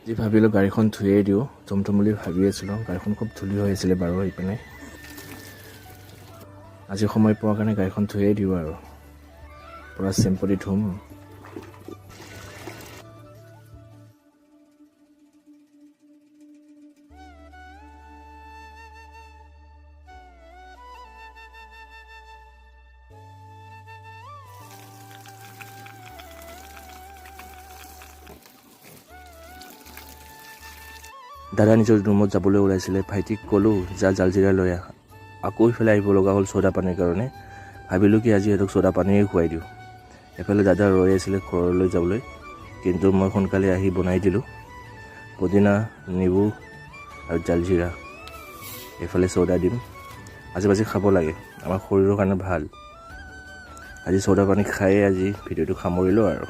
যি ভাবিলোঁ গাড়ীখন ধুয়ে দিওঁ টমটম বুলি ভাবি আছিলোঁ গাড়ীখন খুব ধূলি হৈ আছিলে বাৰু এইপিনে আজি সময় পোৱাৰ কাৰণে গাড়ীখন ধুয়ে দিওঁ আৰু পুৰা চেম্পু দি ধুম দাদা নিজৰ ৰুমত যাবলৈ ওলাইছিলে ভাইটিক ক'লোঁ যা জালজিৰা লৈ আহ আকৌ ইফালে আহিব লগা হ'ল চ'দা পানীৰ কাৰণে ভাবিলোঁ কি আজি সিহঁতক চ'দা পানীয়ে খুৱাই দিওঁ এফালে দাদা ৰৈ আছিলে ঘৰলৈ যাবলৈ কিন্তু মই সোনকালে আহি বনাই দিলোঁ পুদিনা নেবু আৰু জালজিৰা এইফালে চ'দা দিম আজি খাব লাগে আমাৰ শৰীৰৰ কাৰণে ভাল আজি চ'দা পানী খায়ে আজি ভিডিঅ'টো সামৰিলোঁ আৰু